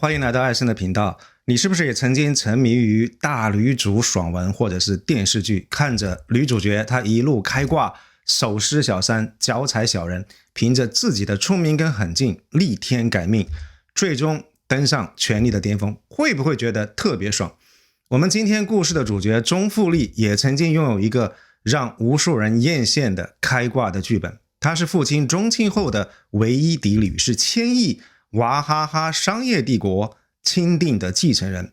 欢迎来到艾森的频道。你是不是也曾经沉迷于大女主爽文或者是电视剧，看着女主角她一路开挂，手撕小三，脚踩小人，凭着自己的聪明跟狠劲逆天改命，最终登上权力的巅峰，会不会觉得特别爽？我们今天故事的主角钟富丽也曾经拥有一个让无数人艳羡的开挂的剧本，她是父亲钟庆后的唯一嫡女，是千亿娃哈哈商业帝国钦定的继承人。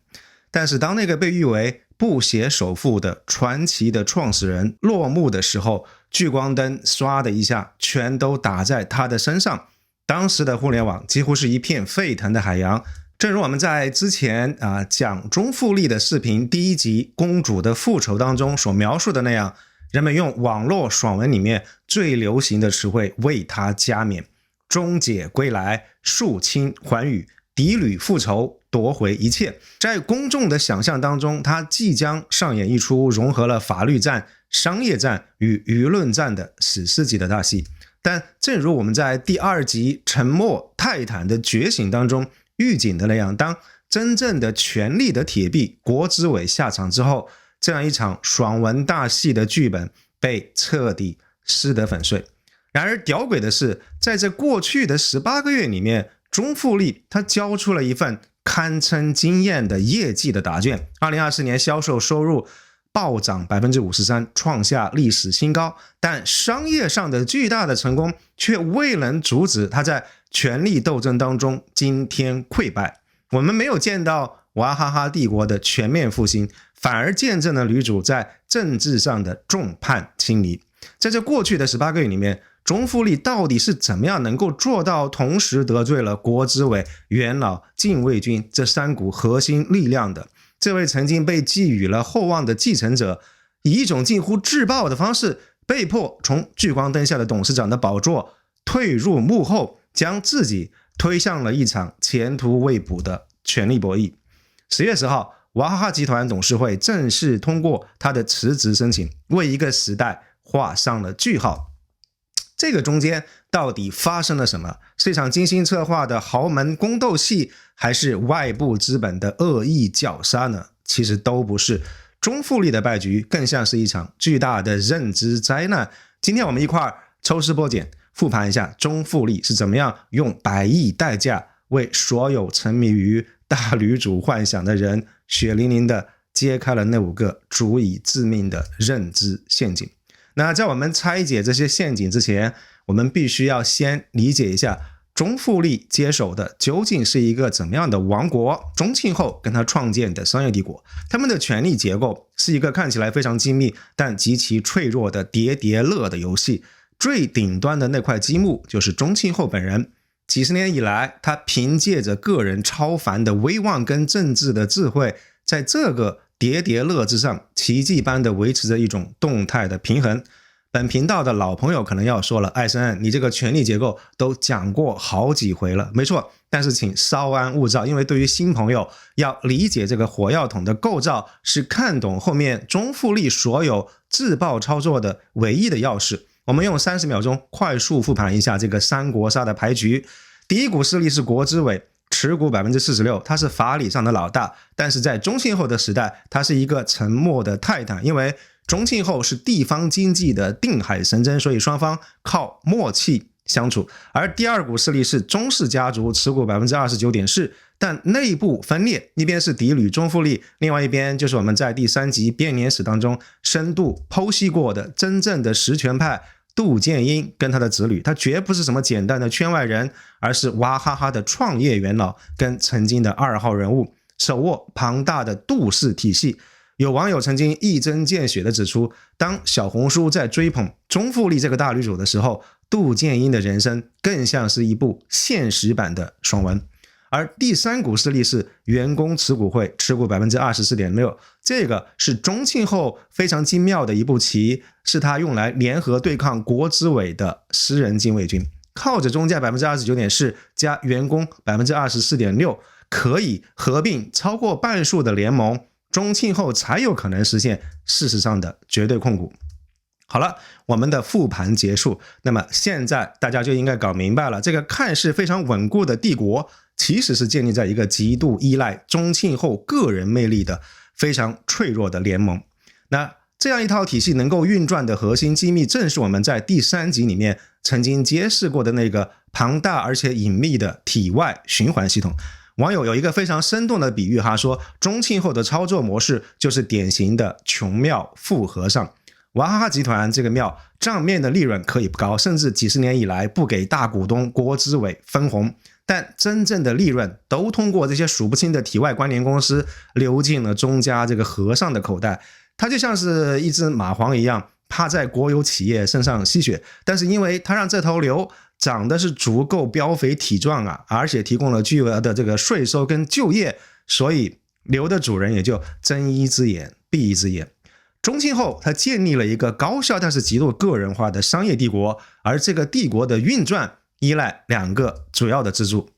但是当那个被誉为不写首富的传奇的创始人落幕的时候，聚光灯唰的一下全都打在他的身上，当时的互联网几乎是一片沸腾的海洋。正如我们在之前讲钟富丽的视频第一集公主的复仇当中所描述的那样，人们用网络爽文里面最流行的词汇为她加冕：钟姐归来，肃清寰宇，嫡女复仇，夺回一切。在公众的想象当中，她即将上演一出融合了法律战、商业战与舆论战的史诗级的大戏。但正如我们在第二集沉默泰坦的觉醒当中预警的那样，当真正的权力的铁臂国之伟下场之后，这样一场爽文大戏的剧本被彻底撕得粉碎。然而屌诡的是，在这过去的18个月里面，钟富丽他交出了一份堪称惊艳的业绩的答卷。2024年销售收入暴涨 53%， 创下历史新高，但商业上的巨大的成功却未能阻止他在权力斗争当中惊天溃败。我们没有见到娃哈哈帝国的全面复兴，反而见证了女主在政治上的众叛亲离。在这过去的18个月里面，钟富丽到底是怎么样能够做到同时得罪了国之伟、元老、禁卫军这3股核心力量的？这位曾经被寄予了厚望的继承者，以一种近乎自爆的方式被迫从聚光灯下的董事长的宝座退入幕后，将自己推向了一场前途未卜的权力博弈。10月10号，娃哈哈集团董事会正式通过他的辞职申请，为一个时代画上了句号。这个中间到底发生了什么？是一场精心策划的豪门宫斗戏，还是外部资本的恶意绞杀呢？其实都不是。钟富丽的败局更像是一场巨大的认知灾难。今天我们一块抽丝剥茧，复盘一下钟富丽是怎么样用100亿代价为所有沉迷于大女主幻想的人血淋淋的揭开了那5个足以致命的认知陷阱。那在我们拆解这些陷阱之前，我们必须要先理解一下钟富丽接手的究竟是一个怎么样的王国。钟庆后跟他创建的商业帝国，他们的权力结构是一个看起来非常精密但极其脆弱的叠叠乐的游戏。最顶端的那块积木就是钟庆后本人。几十年以来，他凭借着个人超凡的威望跟政治的智慧，在这个叠叠乐之上奇迹般的维持着一种动态的平衡。本频道的老朋友可能要说了，艾森，你这个权力结构都讲过好几回了。没错，但是请稍安勿躁，因为对于新朋友，要理解这个火药桶的构造，是看懂后面钟富丽所有自爆操作的唯一的钥匙。我们用30秒钟快速复盘一下这个三国杀的牌局。第一股势力是国之伟，持股 46%， 他是法理上的老大，但是在钟庆后的时代，他是一个沉默的泰坦，因为钟庆后是地方经济的定海神针，所以双方靠默契相处。而第二股势力是钟氏家族，持股 29.4%， 但内部分裂，一边是嫡女钟富丽，另外一边就是我们在第3集编年史当中深度剖析过的真正的实权派杜建英跟他的子女。他绝不是什么简单的圈外人，而是娃哈哈的创业元老跟曾经的2号人物，手握庞大的杜氏体系。有网友曾经一针见血地指出，当小红书在追捧钟富丽这个大女主的时候，杜建英的人生更像是一部现实版的爽文。而第3股势力是员工持股会，持股 24.6%， 这个是钟庆后非常精妙的一步棋，是他用来联合对抗国之伟的私人禁卫军。靠着中价 29.4% 加员工 24.6%， 可以合并超过半数的联盟，钟庆后才有可能实现事实上的绝对控股。好了，我们的复盘结束，那么现在大家就应该搞明白了，这个看似非常稳固的帝国其实是建立在一个极度依赖宗庆后个人魅力的非常脆弱的联盟。那这样一套体系能够运转的核心机密，正是我们在第3集里面曾经揭示过的那个庞大而且隐秘的体外循环系统。网友有一个非常生动的比喻，说宗庆后的操作模式就是典型的穷庙富和尚。娃哈哈集团这个庙账面的利润可以不高，甚至几十年以来不给大股东国资委分红，但真正的利润都通过这些数不清的体外关联公司流进了宗家这个和尚的口袋。它就像是一只蚂蟥一样，趴在国有企业身上吸血，但是因为它让这头牛长得是足够膘肥体壮而且提供了巨额的这个税收跟就业，所以牛的主人也就睁一只眼闭一只眼。宗庆后他建立了一个高效但是极度个人化的商业帝国，而这个帝国的运转依赖2个主要的支柱。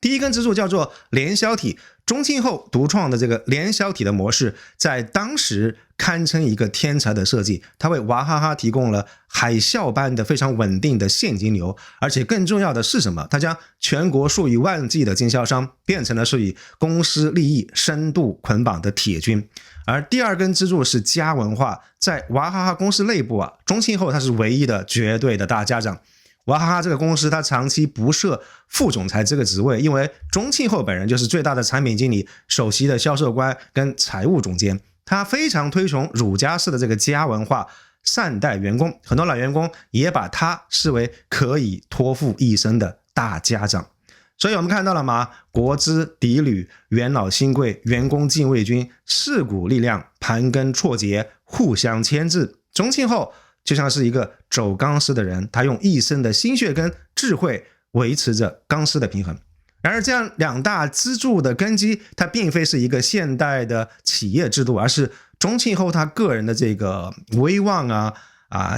第一根支柱叫做联销体，宗庆后独创的这个联销体的模式在当时堪称一个天才的设计，它为娃哈哈提供了海啸般的非常稳定的现金流，而且更重要的是什么？它将全国数以万计的经销商变成了是以公司利益深度捆绑的铁军。而第2根支柱是家文化，在娃哈哈公司内部宗庆后他是唯一的绝对的大家长。娃哈哈这个公司它长期不设副总裁这个职位，因为宗庆后本人就是最大的产品经理、首席的销售官跟财务总监。他非常推崇儒家式的这个家文化，善待员工，很多老员工也把他视为可以托付一生的大家长。所以我们看到了吗？国资、嫡旅、元老新贵、员工禁卫军4股力量盘根错节，互相牵制。宗庆后就像是一个走钢丝的人，他用一生的心血跟智慧维持着钢丝的平衡。然而这样2大支柱的根基，它并非是一个现代的企业制度，而是宗庆后他个人的这个威望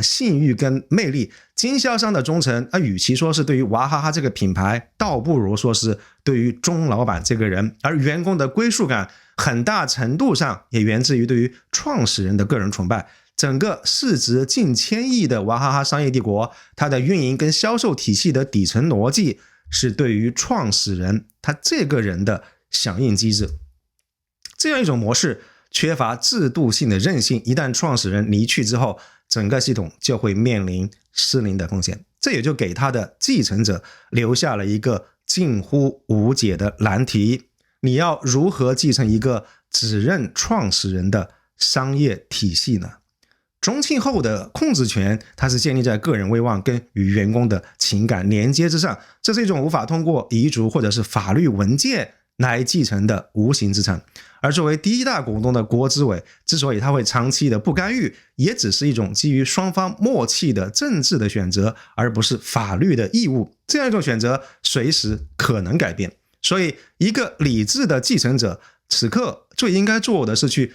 信誉跟魅力。经销商的忠诚与其说是对于娃哈哈这个品牌，倒不如说是对于钟老板这个人。而员工的归属感很大程度上也源自于对于创始人的个人崇拜。整个市值近1000亿的娃哈哈商业帝国，它的运营跟销售体系的底层逻辑是对于创始人他这个人的响应机制。这样一种模式缺乏制度性的韧性，一旦创始人离去之后，整个系统就会面临失灵的风险。这也就给他的继承者留下了一个近乎无解的难题：你要如何继承一个只认创始人的商业体系呢？宗庆后的控制权，它是建立在个人威望跟与员工的情感连接之上，这是一种无法通过遗嘱或者是法律文件来继承的无形资产。而作为第1大股东的国资委，之所以他会长期的不干预，也只是一种基于双方默契的政治的选择，而不是法律的义务。这样一种选择随时可能改变，所以一个理智的继承者此刻最应该做的是去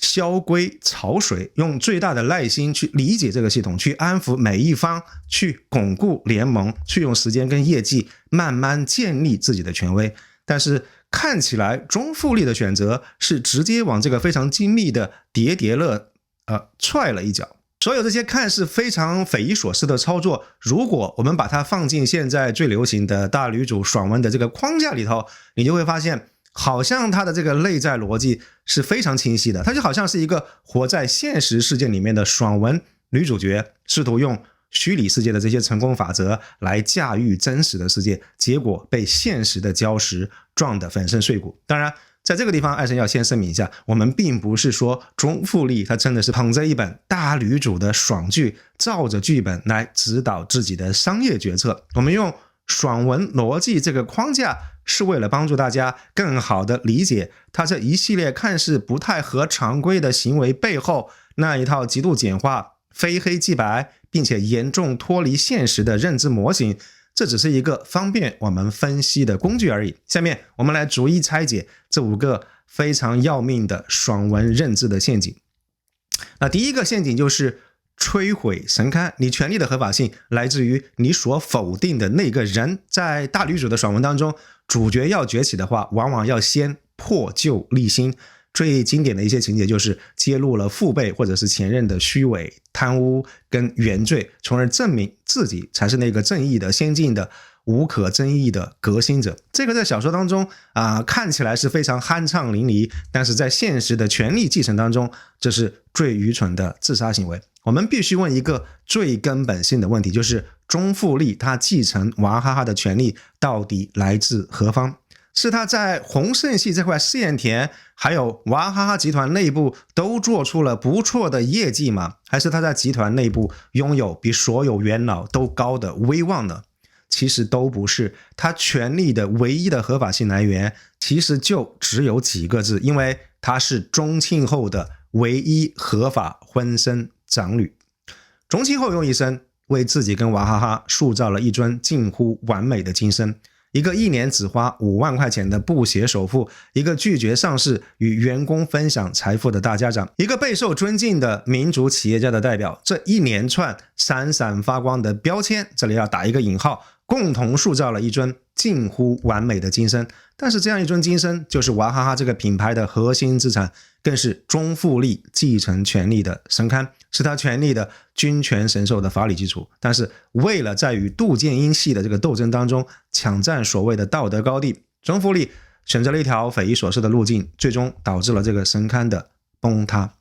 萧规曹水，用最大的耐心去理解这个系统，去安抚每一方，去巩固联盟，去用时间跟业绩慢慢建立自己的权威。但是看起来中富力的选择是直接往这个非常精密的叠叠乐踹了一脚。所有这些看似非常匪夷所思的操作，如果我们把它放进现在最流行的大女主爽文的这个框架里头，你就会发现好像它的这个内在逻辑是非常清晰的。它就好像是一个活在现实世界里面的爽文女主角，试图用虚拟世界的这些成功法则来驾驭真实的世界，结果被现实的礁石撞得粉身碎骨。当然在这个地方艾森要先声明一下，我们并不是说钟富力他真的是捧着一本大女主的爽剧，照着剧本来指导自己的商业决策。我们用爽文逻辑这个框架是为了帮助大家更好的理解他这一系列看似不太合常规的行为背后那一套极度简化、非黑即白并且严重脱离现实的认知模型。这只是一个方便我们分析的工具而已。下面我们来逐一拆解这5个非常要命的爽文认知的陷阱。那第一个陷阱就是摧毁神龛，你权力的合法性来自于你所否定的那个人。在大女主的爽文当中，主角要崛起的话，往往要先破旧立新。最经典的一些情节就是揭露了父辈或者是前任的虚伪、贪污跟原罪，从而证明自己才是那个正义的、先进的。无可争议的革新者。这个在小说当中看起来是非常酣畅淋漓，但是在现实的权力继承当中，这是最愚蠢的自杀行为。我们必须问一个最根本性的问题，就是钟复利他继承娃哈哈的权利到底来自何方？是他在洪胜系这块试验田还有娃哈哈集团内部都做出了不错的业绩吗？还是他在集团内部拥有比所有元老都高的威望呢？其实都不是，他权力的唯一的合法性来源其实就只有几个字，因为他是钟庆后的唯一合法婚生长女。钟庆后用一生为自己跟娃哈哈塑造了一尊近乎完美的金身，一个一年只花5万块钱的布鞋首富，一个拒绝上市与员工分享财富的大家长，一个备受尊敬的民主企业家的代表，这一连串闪闪发光的标签，这里要打一个引号，共同塑造了一尊近乎完美的金身。但是这样一尊金身就是娃哈哈这个品牌的核心资产，更是钟复利继承权力的神龛，是他权力的君权神授的法理基础。但是为了在与杜建英系的这个斗争当中抢占所谓的道德高地，钟复利选择了一条匪夷所思的路径，最终导致了这个神龛的崩塌。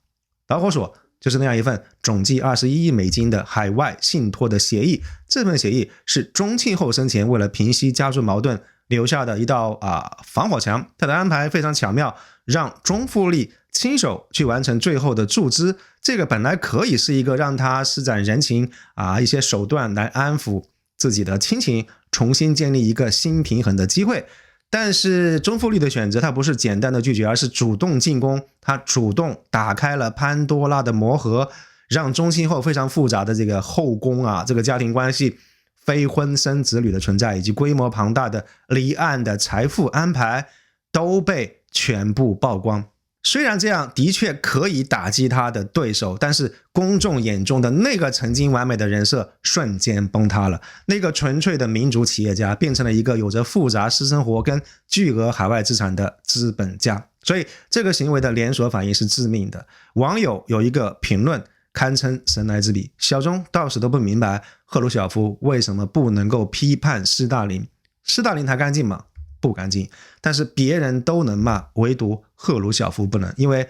导火索就是那样一份总计21亿美金的海外信托的协议，这份协议是钟庆后生前为了平息家族矛盾留下的一道防火墙。他的安排非常巧妙，让钟复利亲手去完成最后的注资，这个本来可以是一个让他施展人情一些手段来安抚自己的亲情，重新建立一个新平衡的机会。但是钟复利的选择，他不是简单的拒绝，而是主动进攻，他主动打开了潘多拉的魔盒，让钟庆后非常复杂的这个后宫这个家庭关系、非婚生子女的存在，以及规模庞大的离岸的财富安排都被全部曝光。虽然这样的确可以打击他的对手，但是公众眼中的那个曾经完美的人设瞬间崩塌了。那个纯粹的民主企业家变成了一个有着复杂私生活跟巨额海外资产的资本家。所以这个行为的连锁反应是致命的。网友有一个评论堪称神来之笔，小钟到死都不明白赫鲁晓夫为什么不能够批判斯大林。斯大林他干净吗？不干净，但是别人都能骂，唯独赫鲁晓夫不能，因为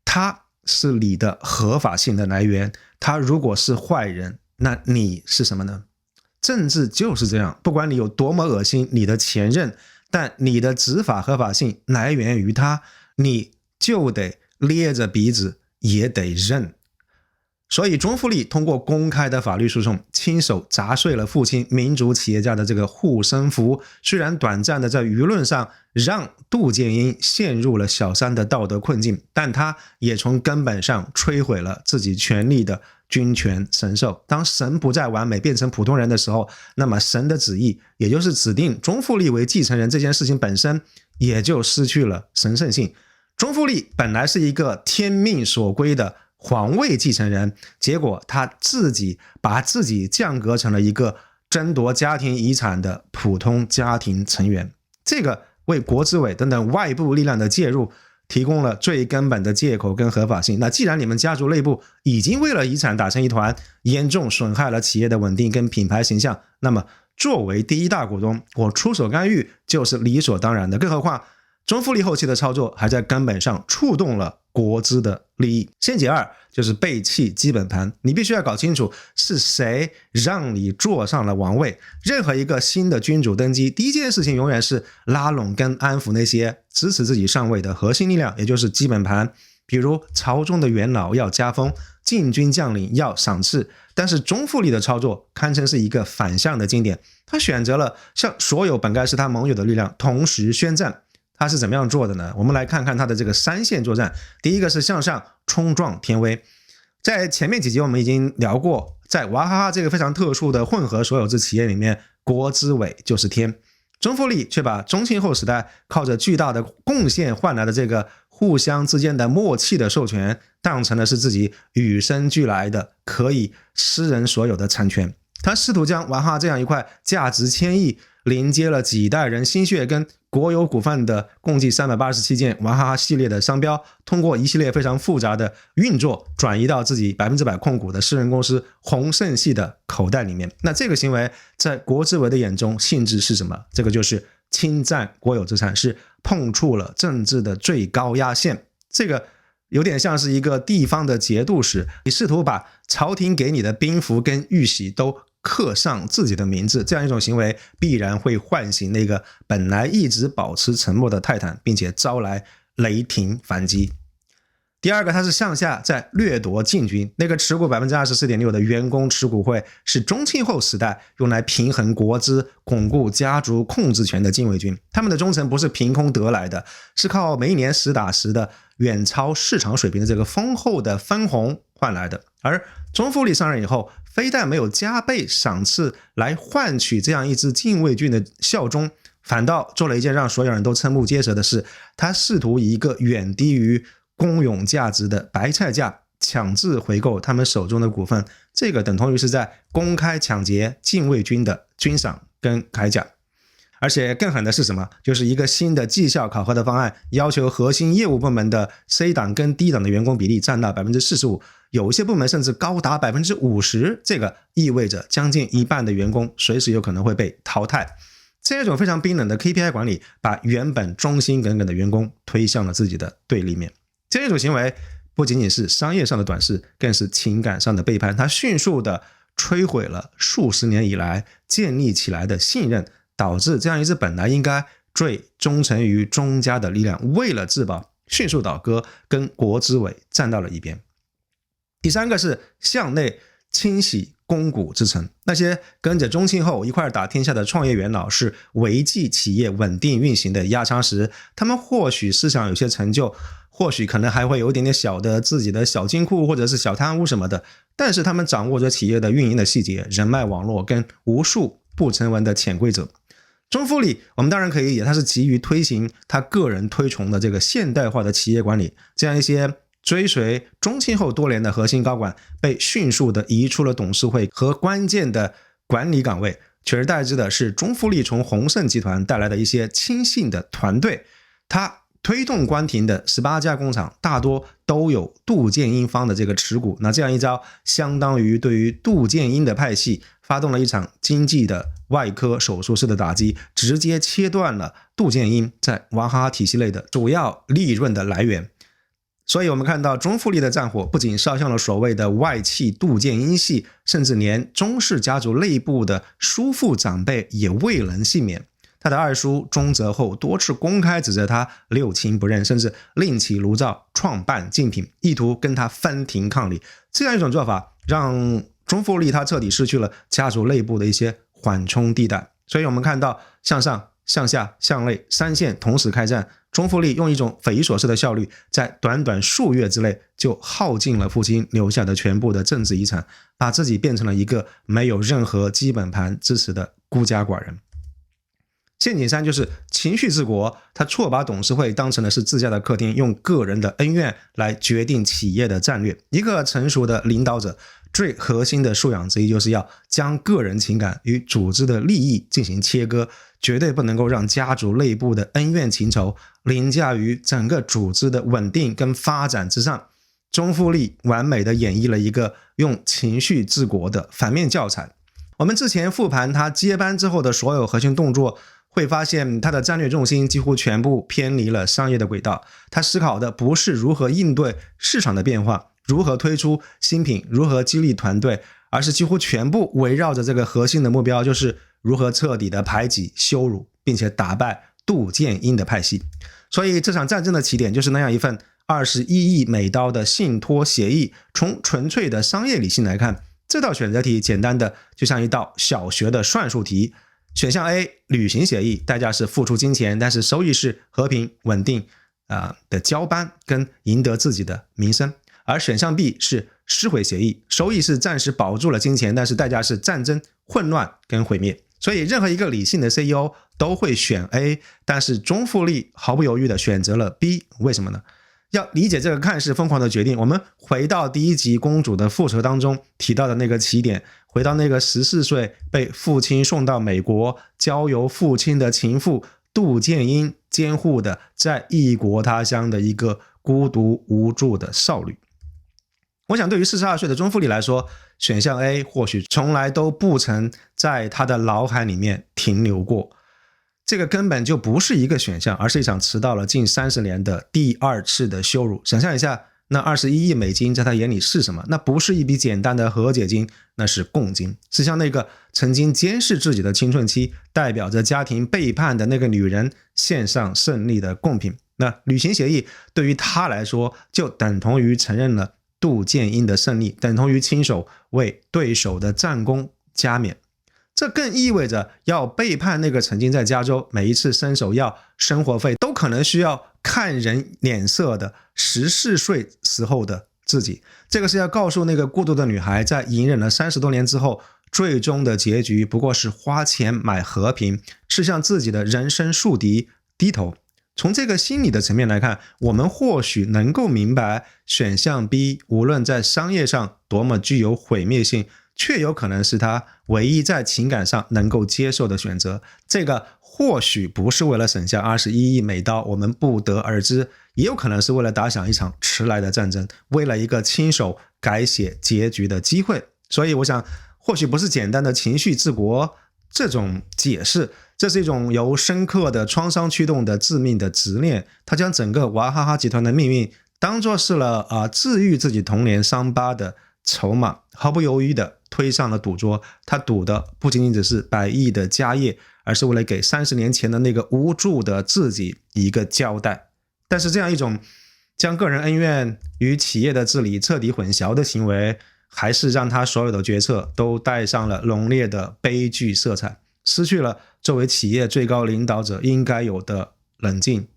他是你的合法性的来源。他如果是坏人，那你是什么呢？政治就是这样，不管你有多么恶心你的前任，但你的执法合法性来源于他，你就得咧着鼻子也得认。所以钟复利通过公开的法律诉讼，亲手砸碎了父亲民主企业家的这个护身符，虽然短暂的在舆论上让杜建英陷入了小三的道德困境，但他也从根本上摧毁了自己权力的君权神授。当神不再完美变成普通人的时候，那么神的旨意，也就是指定钟复利为继承人这件事情本身也就失去了神圣性。钟复利本来是一个天命所归的皇位继承人，结果他把自己降格成了一个争夺家庭遗产的普通家庭成员。这个为国资委等等外部力量的介入提供了最根本的借口跟合法性。那既然你们家族内部已经为了遗产打成一团，严重损害了企业的稳定跟品牌形象，那么作为第一大股东，我出手干预就是理所当然的。更何况钟复利后期的操作还在根本上触动了国资的利益。先解二就是背弃基本盘，你必须要搞清楚是谁让你坐上了王位。任何一个新的君主登基，第一件事情永远是拉拢跟安抚那些支持自己上位的核心力量，也就是基本盘。比如朝中的元老要加封，禁军将领要赏赐。但是钟复利的操作堪称是一个反向的经典，他选择了向所有本该是他盟友的力量同时宣战。他是怎么样做的呢？我们来看看他的这个3线作战。第一个是向上冲撞天威。在前面几集我们已经聊过，在娃哈哈这个非常特殊的混合所有制企业里面，国资委就是天。钟复利却把钟庆后时代靠着巨大的贡献换来的这个互相之间的默契的授权，当成的是自己与生俱来的可以私人所有的产权。他试图将娃哈哈这样一块价值1000亿连接了几代人心血跟国有股份的共计387件娃哈哈系列的商标，通过一系列非常复杂的运作转移到自己100%控股的私人公司宏盛系的口袋里面。那这个行为在国资委的眼中性质是什么？这个就是侵占国有资产，是碰触了政治的最高压线。这个有点像是一个地方的节度使，你试图把朝廷给你的兵符跟玉玺都刻上自己的名字，这样一种行为必然会唤醒那个本来一直保持沉默的泰坦，并且招来雷霆反击。第二个，它是向下在掠夺禁军，那个持股 24.6% 的员工持股会是中庆后时代用来平衡国资、巩固家族控制权的禁卫军。他们的忠诚不是凭空得来的，是靠每一年实打实的远超市场水平的这个丰厚的分红换来的。而钟复利上任以后，非但没有加倍赏赐来换取这样一支禁卫军的效忠，反倒做了一件让所有人都瞠目结舌的事，他试图以一个远低于公有价值的白菜价强制回购他们手中的股份，这个等同于是在公开抢劫禁卫军的军赏跟铠甲。而且更狠的是什么？就是一个新的绩效考核的方案，要求核心业务部门的 C 档跟 D 档的员工比例占到 45%， 有些部门甚至高达 50%， 这个意味着将近一半的员工随时有可能会被淘汰。这种非常冰冷的 KPI 管理，把原本忠心耿耿的员工推向了自己的对立面。这种行为不仅仅是商业上的短视，更是情感上的背叛。它迅速的摧毁了数十年以来建立起来的信任，导致这样一支本来应该最忠诚于钟家的力量，为了自保迅速倒戈，跟国资委站到了一边。第三个是向内清洗肱骨之臣，那些跟着钟庆后一块打天下的创业元老是维系企业稳定运行的压舱石，他们或许思想有些成就，或许可能还会有一点点小的自己的小金库或者是小贪污什么的，但是他们掌握着企业的运营的细节、人脉网络跟无数不成文的潜规则。钟复利我们当然可以理解，他是急于推行他个人推崇的这个现代化的企业管理，这样一些追随钟庆后多年的核心高管被迅速的移出了董事会和关键的管理岗位，取而代之的是钟复利从宏盛集团带来的一些亲信的团队。他推动关停的18家工厂大多都有杜建英方的这个持股，那这样一招相当于对于杜建英的派系发动了一场经济的外科手术式的打击，直接切断了杜建英在娃哈哈体系内的主要利润的来源。所以我们看到钟复利的战火不仅烧向了所谓的外戚杜建英系，甚至连钟氏家族内部的叔父长辈也未能幸免。他的二叔钟泽厚多次公开指责他六亲不认，甚至另起炉灶创办竞品，意图跟他分庭抗礼。这样一种做法让钟复利他彻底失去了家族内部的一些缓冲地带。所以我们看到向上、向下、向内三线同时开战，钟复利用一种匪夷所思的效率，在短短数月之内就耗尽了父亲留下的全部的政治遗产，把自己变成了一个没有任何基本盘支持的孤家寡人。陷阱3就是情绪治国，他错把董事会当成的是自家的客厅，用个人的恩怨来决定企业的战略。一个成熟的领导者最核心的素养之一，就是要将个人情感与组织的利益进行切割，绝对不能够让家族内部的恩怨情仇凌驾于整个组织的稳定跟发展之上。钟复利完美的演绎了一个用情绪治国的反面教材。我们之前复盘他接班之后的所有核心动作，会发现他的战略重心几乎全部偏离了商业的轨道。他思考的不是如何应对市场的变化，如何推出新品，如何激励团队，而是几乎全部围绕着这个核心的目标，就是如何彻底的排挤、羞辱并且打败杜建英的派系。所以这场战争的起点就是那样一份21亿美刀的信托协议。从纯粹的商业理性来看，这道选择题简单的就像一道小学的算术题。选项 A 履行协议，代价是付出金钱，但是收益是和平稳定的交班跟赢得自己的名声。而选项 B 是撕毁协议，收益是暂时保住了金钱，但是代价是战争、混乱跟毁灭。所以任何一个理性的 CEO 都会选 A， 但是钟复利毫不犹豫的选择了 B， 为什么呢？要理解这个看似疯狂的决定，我们回到第一集公主的复仇当中提到的那个起点，回到那个14岁被父亲送到美国交由父亲的情妇杜建英监护的在异国他乡的一个孤独无助的少女。我想对于42岁的钟馥莉来说，选项 A 或许从来都不曾在她的脑海里面停留过。这个根本就不是一个选项，而是一场迟到了近30年的第2次的羞辱。想象一下，那21亿美金在他眼里是什么？那不是一笔简单的和解金，那是共金，是向那个曾经监视自己的青春期，代表着家庭背叛的那个女人献上胜利的贡品。那履行协议对于他来说，就等同于承认了杜建英的胜利，等同于亲手为对手的战功加冕。这更意味着要背叛那个曾经在加州每一次伸手要生活费都可能需要看人脸色的14岁时候的自己。这个是要告诉那个孤独的女孩，在隐忍了30多年之后，最终的结局不过是花钱买和平，是向自己的人生宿敌低头。从这个心理的层面来看，我们或许能够明白选项 B 无论在商业上多么具有毁灭性，却有可能是他唯一在情感上能够接受的选择。这个或许不是为了省下21亿美刀，我们不得而知，也有可能是为了打响一场迟来的战争，为了一个亲手改写结局的机会。所以我想，或许不是简单的情绪治国这种解释，这是一种由深刻的创伤驱动的致命的执念。他将整个娃哈哈集团的命运当作是了治愈自己童年伤疤的筹码，毫不犹豫的推上了赌桌。他赌的不仅仅只是100亿的家业，而是为了给30年前的那个无助的自己一个交代。但是这样一种将个人恩怨与企业的治理彻底混淆的行为，还是让他所有的决策都带上了浓烈的悲剧色彩，失去了作为企业最高领导者应该有的冷静、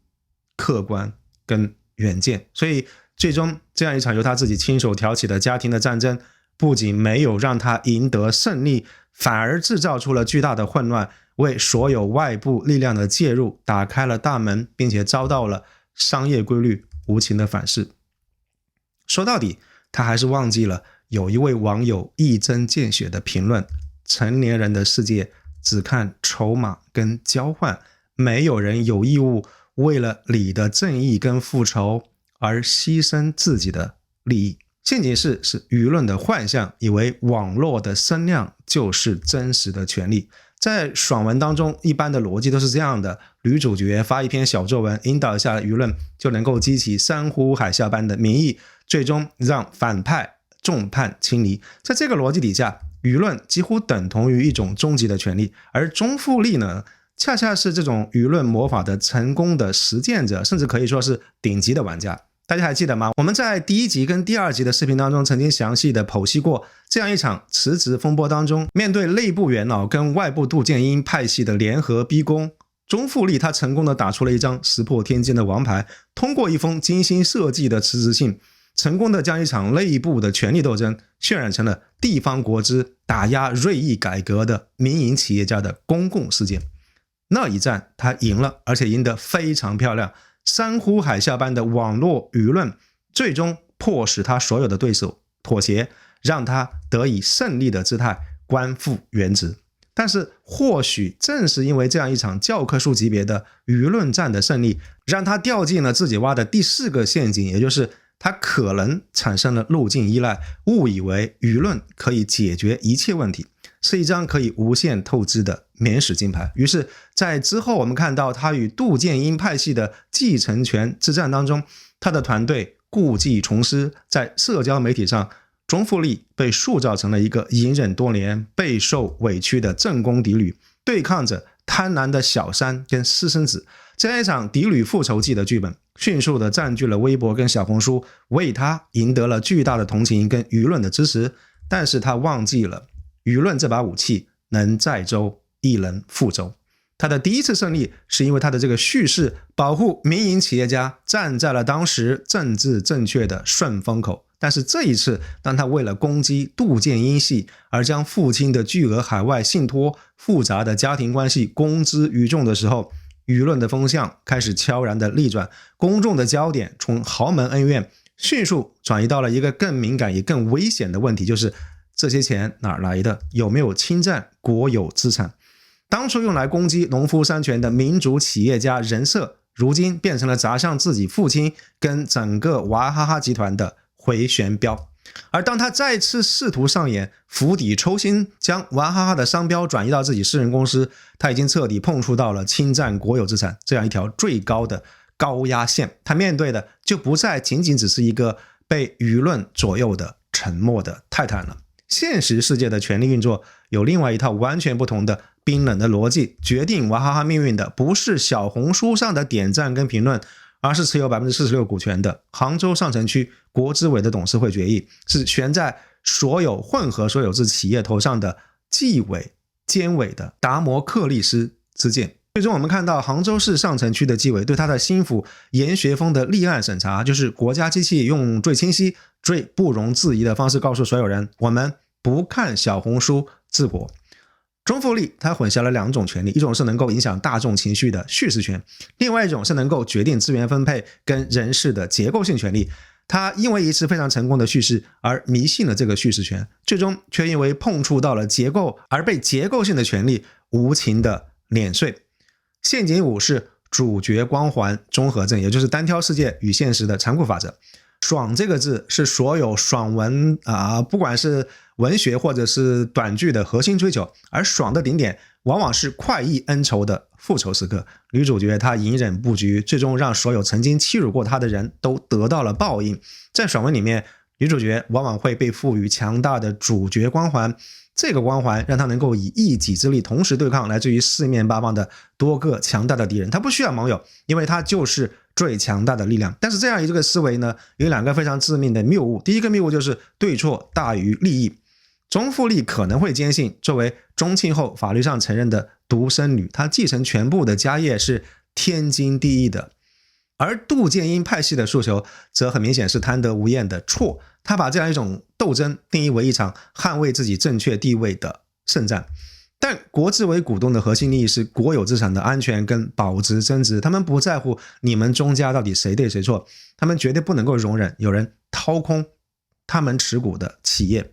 客观跟远见。所以最终这样一场由他自己亲手挑起的家庭的战争，不仅没有让他赢得胜利，反而制造出了巨大的混乱，为所有外部力量的介入打开了大门，并且遭到了商业规律无情的反噬。说到底，他还是忘记了有一位网友一针见血的评论：成年人的世界只看筹码跟交换，没有人有义务为了你的正义跟复仇而牺牲自己的利益。陷阱是舆论的幻象，以为网络的声量就是真实的权利。在爽文当中，一般的逻辑都是这样的：女主角发一篇小作文，引导一下舆论，就能够激起山呼海啸般的民意，最终让反派众叛亲离。在这个逻辑底下，舆论几乎等同于一种终极的权利，而钟馥莉呢，恰恰是这种舆论魔法的成功的实践者，甚至可以说是顶级的玩家。大家还记得吗？我们在第1集跟第2集的视频当中曾经详细的剖析过，这样一场辞职风波当中，面对内部元老跟外部杜建英派系的联合逼宫，钟馥莉他成功的打出了一张石破天惊的王牌，通过一封精心设计的辞职信，成功的将一场内部的权力斗争渲染成了地方国之打压锐意改革的民营企业家的公共事件。那一战他赢了，而且赢得非常漂亮。山呼海啸般的网络舆论最终迫使他所有的对手妥协，让他得以胜利的姿态官复原职。但是或许正是因为这样一场教科书级别的舆论战的胜利，让他掉进了自己挖的第4个陷阱，也就是他可能产生了路径依赖，误以为舆论可以解决一切问题，是一张可以无限透支的免死金牌。于是在之后我们看到他与杜建英派系的继承权之战当中，他的团队故技重施，在社交媒体上，钟馥莉被塑造成了一个隐忍多年备受委屈的正宫嫡女，对抗着贪婪的小三跟私生子。这样一场嫡女复仇记的剧本迅速的占据了微博跟小红书，为他赢得了巨大的同情跟舆论的支持。但是他忘记了舆论这把武器能载舟亦能覆舟。他的第1次胜利是因为他的这个叙事保护民营企业家站在了当时政治正确的顺风口。但是这一次，当他为了攻击杜建英系而将父亲的巨额海外信托、复杂的家庭关系公之于众的时候，舆论的风向开始悄然的逆转，公众的焦点从豪门恩怨迅速转移到了一个更敏感也更危险的问题，就是这些钱哪儿来的？有没有侵占国有资产？当初用来攻击农夫山泉的民主企业家人设，如今变成了砸向自己父亲跟整个娃哈哈集团的回旋镖。而当他再次试图上演釜底抽薪，将娃哈哈的商标转移到自己私人公司，他已经彻底碰触到了侵占国有资产这样一条最高的高压线。他面对的就不再仅仅只是一个被舆论左右的沉默的泰坦了。现实世界的权力运作有另外一套完全不同的冰冷的逻辑，决定娃哈哈命运的不是小红书上的点赞跟评论，而是持有 46% 股权的杭州上城区国资委的董事会决议，是悬在所有混合所有制企业头上的纪委监委的达摩克利斯之剑。最终我们看到杭州市上城区的纪委对他的心腹严学峰的立案审查，就是国家机器用最清晰最不容置疑的方式告诉所有人，我们不看小红书治国。中富力它混淆了两种权利，一种是能够影响大众情绪的叙事权，另外一种是能够决定资源分配跟人事的结构性权利。他因为一次非常成功的叙事而迷信了这个叙事权，最终却因为碰触到了结构而被结构性的权利无情的碾碎。陷阱5是主角光环综合症，也就是单挑世界与现实的残酷法则。爽这个字是所有爽文不管是文学或者是短剧的核心追求，而爽的顶点往往是快意恩仇的复仇时刻。女主角她隐忍布局，最终让所有曾经欺辱过她的人都得到了报应。在爽文里面，女主角往往会被赋予强大的主角光环，这个光环让她能够以一己之力同时对抗来自于四面八方的多个强大的敌人。她不需要盟友，因为她就是最强大的力量。但是这样一个思维呢，有两个非常致命的谬误。第一个谬误就是对错大于利益。钟富力可能会坚信，作为宗庆后法律上承认的独生女，她继承全部的家业是天经地义的。而杜建英派系的诉求则很明显是贪得无厌的错，他把这样一种斗争定义为一场捍卫自己正确地位的圣战。但国资委股东的核心利益是国有资产的安全跟保值增值，他们不在乎你们中家到底谁对谁错，他们绝对不能够容忍有人掏空他们持股的企业。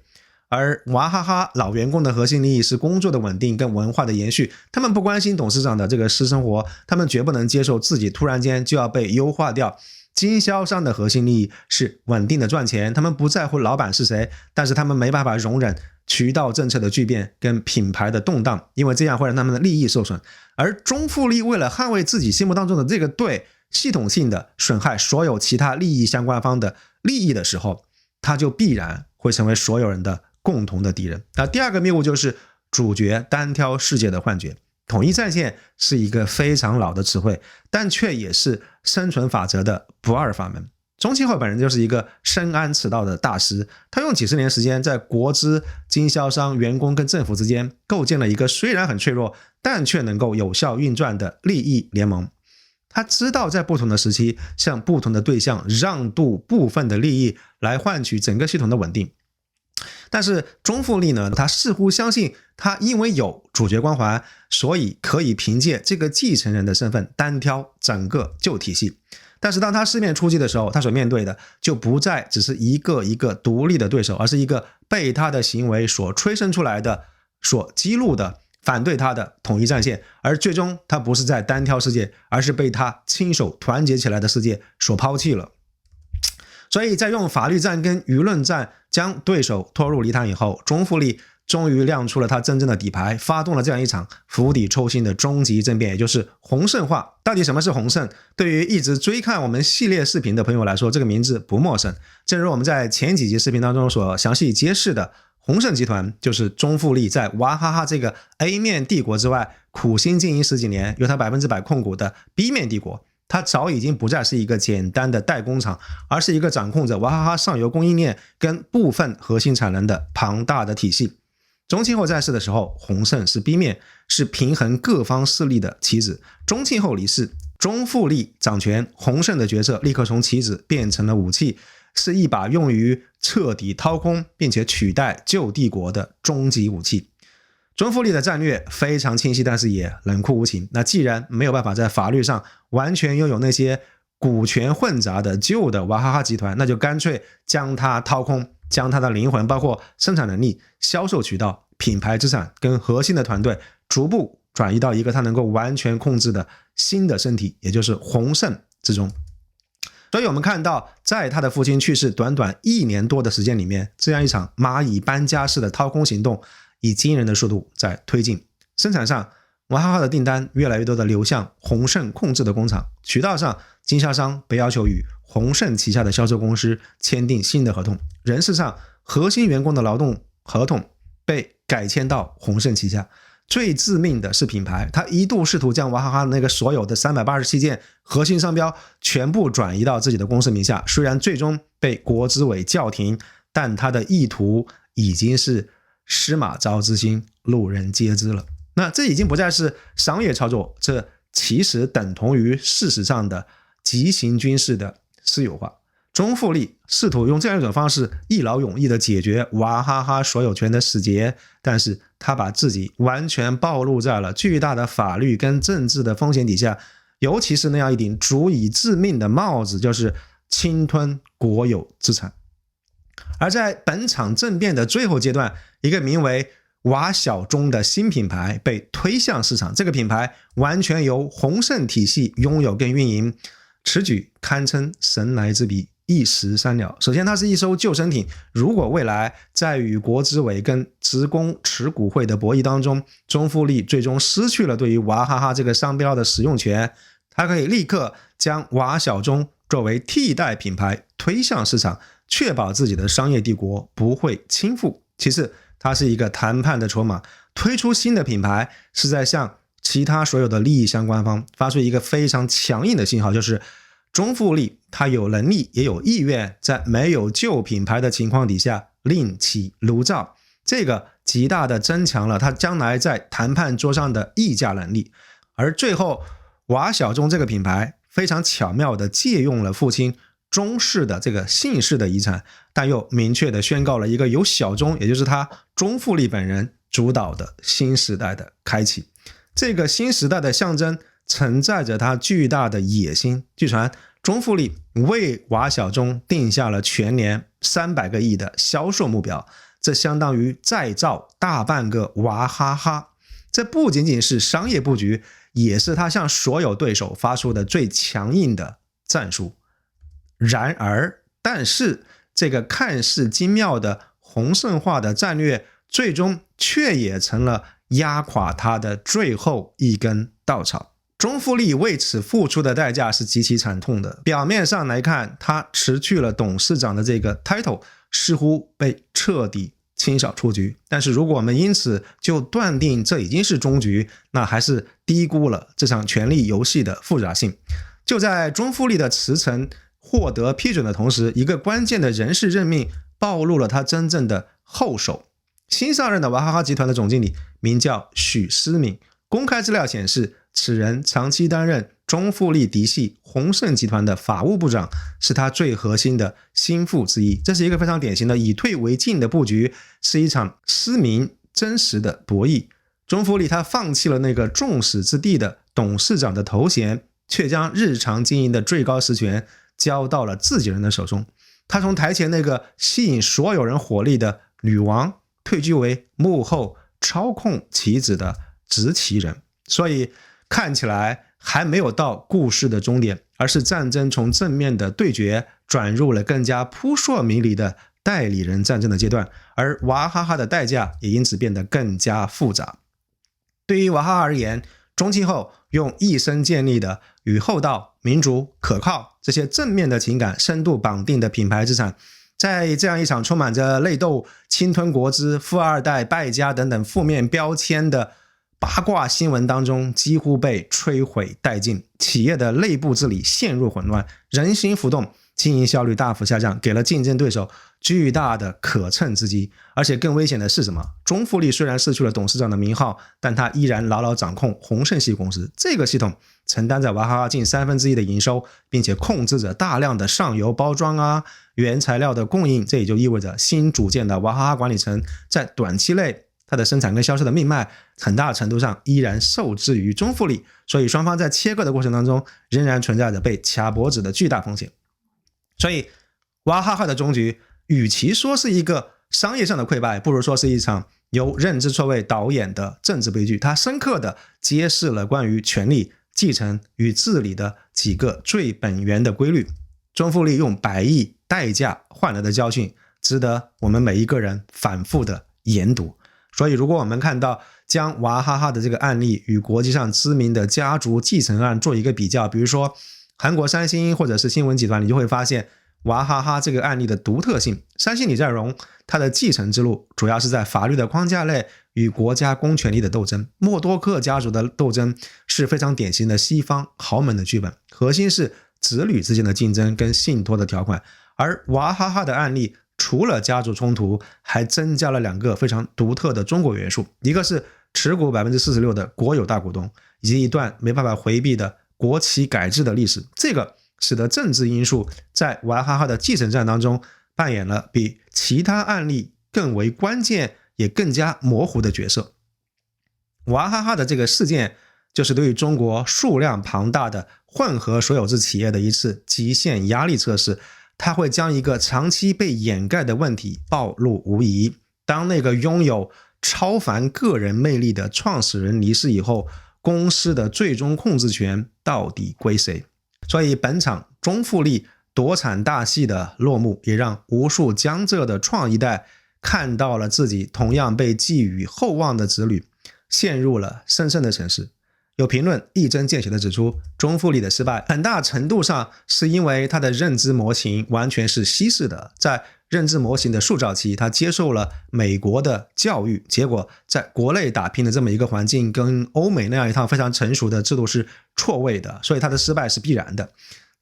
而娃哈哈老员工的核心利益是工作的稳定跟文化的延续，他们不关心董事长的这个私生活，他们绝不能接受自己突然间就要被优化掉。经销商的核心利益是稳定的赚钱，他们不在乎老板是谁，但是他们没办法容忍渠道政策的巨变跟品牌的动荡，因为这样会让他们的利益受损。而中富力为了捍卫自己心目当中的这个对，系统性的损害所有其他利益相关方的利益的时候，他就必然会成为所有人的共同的敌人。那第二个谬误就是主角单挑世界的幻觉。统一战线是一个非常老的词汇，但却也是生存法则的不二法门。钟庆后本人就是一个深谙此道的大师，他用几十年时间在国资、经销商、员工跟政府之间构建了一个虽然很脆弱，但却能够有效运转的利益联盟。他知道在不同的时期向不同的对象让渡部分的利益来换取整个系统的稳定。但是钟富力呢，他似乎相信他因为有主角光环，所以可以凭借这个继承人的身份单挑整个旧体系。但是当他四面出击的时候，他所面对的就不再只是一个一个独立的对手，而是一个被他的行为所催生出来的、所激怒的反对他的统一战线。而最终他不是在单挑世界，而是被他亲手团结起来的世界所抛弃了。所以在用法律战跟舆论战将对手拖入泥潭以后，钟富力终于亮出了他真正的底牌，发动了这样一场釜底抽薪的终极政变，也就是洪胜化。到底什么是洪胜？对于一直追看我们系列视频的朋友来说，这个名字不陌生。正如我们在前几集视频当中所详细揭示的，洪胜集团就是钟富力在娃哈哈这个 A 面帝国之外苦心经营十几年，由他100%控股的 B 面帝国。它早已经不再是一个简单的代工厂，而是一个掌控着娃哈哈上游供应链跟部分核心产能的庞大的体系。钟庆后在世的时候，洪胜是 B 面，是平衡各方势力的棋子。钟庆后离世，钟富力掌权，洪胜的角色立刻从棋子变成了武器，是一把用于彻底掏空并且取代旧帝国的终极武器。钟富力的战略非常清晰，但是也冷酷无情。那既然没有办法在法律上完全拥有那些股权混杂的旧的娃哈哈集团，那就干脆将它掏空，将它的灵魂包括生产能力、销售渠道、品牌资产跟核心的团队逐步转移到一个他能够完全控制的新的身体，也就是宏盛之中。所以我们看到，在他的父亲去世短短1年多的时间里面，这样一场蚂蚁搬家式的掏空行动以惊人的速度在推进。生产上，娃哈哈的订单越来越多的流向宏盛控制的工厂，渠道上，经销商被要求与宏盛旗下的销售公司签订新的合同，人事上，核心员工的劳动合同被改签到宏盛旗下。最致命的是品牌，他一度试图将娃哈哈那个所有的387件核心商标全部转移到自己的公司名下，虽然最终被国资委叫停，但他的意图已经是司马昭之心，路人皆知了。那这已经不再是商业操作，这其实等同于事实上的急行军式的私有化。中富力试图用这样一种方式一劳永逸地解决娃哈哈所有权的死结，但是他把自己完全暴露在了巨大的法律跟政治的风险底下，尤其是那样一顶足以致命的帽子，就是侵吞国有资产。而在本场政变的最后阶段，一个名为娃小钟的新品牌被推向市场，这个品牌完全由宏盛体系拥有跟运营，此举堪称神来之笔，一石三鸟。首先，它是一艘救生艇，如果未来在与国资委跟职工持股会的博弈当中，中富力最终失去了对于娃哈哈这个商标的使用权，它可以立刻将娃小钟作为替代品牌推向市场，确保自己的商业帝国不会倾覆。其次，它是一个谈判的筹码，推出新的品牌是在向其他所有的利益相关方发出一个非常强硬的信号，就是中富力它有能力也有意愿在没有旧品牌的情况底下另起炉灶，这个极大的增强了它将来在谈判桌上的议价能力。而最后，娃小钟这个品牌非常巧妙地借用了父亲钟氏的这个姓氏的遗产，但又明确地宣告了一个由小钟，也就是他中富力本人主导的新时代的开启。这个新时代的象征承载着他巨大的野心。据传，中富力为娃小钟定下了全年300个亿的销售目标，这相当于再造大半个娃哈哈。这不仅仅是商业布局，也是他向所有对手发出的最强硬的战术。但是这个看似精妙的宏盛化的战略，最终却也成了压垮他的最后一根稻草。中富力为此付出的代价是极其惨痛的。表面上来看，他辞去了董事长的这个 title， 似乎被彻底清扫出局。但是如果我们因此就断定这已经是终局，那还是低估了这场权力游戏的复杂性。就在中富力的辞呈获得批准的同时，一个关键的人事任命暴露了他真正的后手。新上任的娃哈哈集团的总经理名叫许思敏，公开资料显示，此人长期担任中富力嫡系宏盛集团的法务部长，是他最核心的心腹之一。这是一个非常典型的以退为进的布局，是一场私民真实的博弈。中富力他放弃了那个众矢之的的董事长的头衔，却将日常经营的最高实权交到了自己人的手中。他从台前那个吸引所有人火力的女王退居为幕后操控棋子的执棋人。所以看起来还没有到故事的终点，而是战争从正面的对决转入了更加扑朔迷离的代理人战争的阶段，而娃哈哈的代价也因此变得更加复杂。对于娃哈哈而言，中期后用一生建立的与厚道、民主、可靠这些正面的情感深度绑定的品牌资产，在这样一场充满着内斗、侵吞国资、富二代、败家等等负面标签的八卦新闻当中几乎被摧毁殆尽，企业的内部治理陷入混乱，人心浮动，经营效率大幅下降，给了竞争对手巨大的可乘之机。而且更危险的是什么？中富力虽然失去了董事长的名号，但他依然牢牢掌控宏盛系公司，这个系统承担着娃哈哈近1/3的营收，并且控制着大量的上游包装原材料的供应。这也就意味着新组建的娃哈哈管理层在短期内它的生产跟销售的命脉很大程度上依然受制于中富力，所以双方在切割的过程当中仍然存在着被卡脖子的巨大风险。所以娃哈哈的终局与其说是一个商业上的溃败，不如说是一场由认知错位导演的政治悲剧。它深刻地揭示了关于权力、继承与治理的几个最本源的规律。钟复利用100亿代价换来的教训，值得我们每一个人反复的研读。所以如果我们看到将娃哈哈的这个案例与国际上知名的家族继承案做一个比较，比如说韩国三星或者是新闻集团，你就会发现娃哈哈这个案例的独特性。三星李在镕他的继承之路主要是在法律的框架内与国家公权力的斗争，默多克家族的斗争是非常典型的西方豪门的剧本，核心是子女之间的竞争跟信托的条款。而娃哈哈的案例除了家族冲突，还增加了2个非常独特的中国元素，一个是持股 46% 的国有大股东，以及一段没办法回避的国企改制的历史。这个使得政治因素在娃哈哈的继承战当中扮演了比其他案例更为关键也更加模糊的角色。娃哈哈的这个事件就是对于中国数量庞大的混合所有制企业的一次极限压力测试，它会将一个长期被掩盖的问题暴露无遗。当那个拥有超凡个人魅力的创始人离世以后，公司的最终控制权到底归谁？所以本场钟复利夺产大戏的落幕，也让无数江浙的创一代看到了自己同样被寄予厚望的子女陷入了深深的沉思。有评论一针见血地指出，钟复利的失败很大程度上是因为他的认知模型完全是西式的。在认知模型的塑造期，他接受了美国的教育，结果在国内打拼的这么一个环境跟欧美那样一套非常成熟的制度是错位的，所以他的失败是必然的。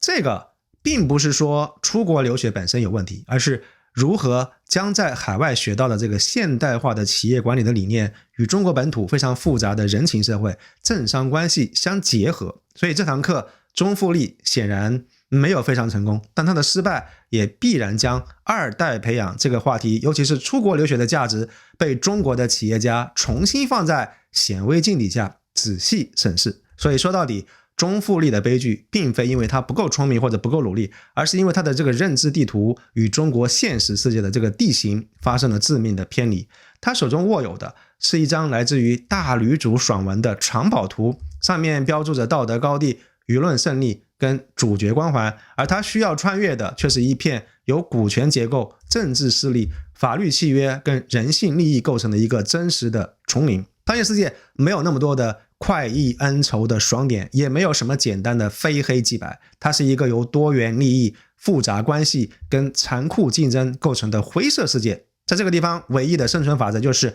这个并不是说出国留学本身有问题，而是如何将在海外学到的这个现代化的企业管理的理念与中国本土非常复杂的人情社会、政商关系相结合。所以这堂课钟复利显然没有非常成功，但他的失败也必然将2代培养这个话题，尤其是出国留学的价值，被中国的企业家重新放在显微镜底下仔细审视。所以说到底，钟复利的悲剧并非因为他不够聪明或者不够努力，而是因为他的这个认知地图与中国现实世界的这个地形发生了致命的偏离。他手中握有的是一张来自于大女主爽文的藏宝图，上面标注着道德高地、舆论胜利跟主角光环，而他需要穿越的却是一片由股权结构、政治势力、法律契约跟人性利益构成的一个真实的丛林。商业世界没有那么多的快意恩仇的爽点，也没有什么简单的非黑即白，它是一个由多元利益、复杂关系跟残酷竞争构成的灰色世界。在这个地方，唯一的生存法则就是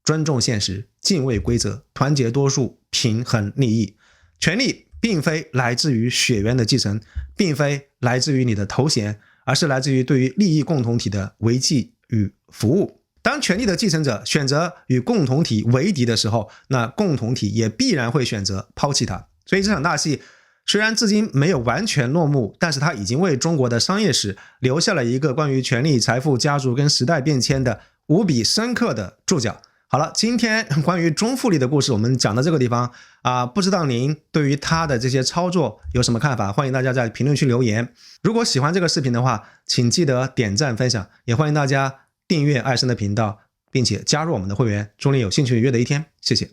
尊重现实、敬畏规则、团结多数、平衡利益。权力并非来自于血缘的继承，并非来自于你的头衔，而是来自于对于利益共同体的维系与服务。当权力的继承者选择与共同体为敌的时候，那共同体也必然会选择抛弃它。所以这场大戏虽然至今没有完全落幕，但是它已经为中国的商业史留下了一个关于权力、财富、家族跟时代变迁的无比深刻的注脚。好了，今天关于钟复利的故事我们讲到这个地方不知道您对于他的这些操作有什么看法？欢迎大家在评论区留言。如果喜欢这个视频的话，请记得点赞分享，也欢迎大家订阅艾森的频道，并且加入我们的会员。祝你有兴趣愉悦的一天，谢谢。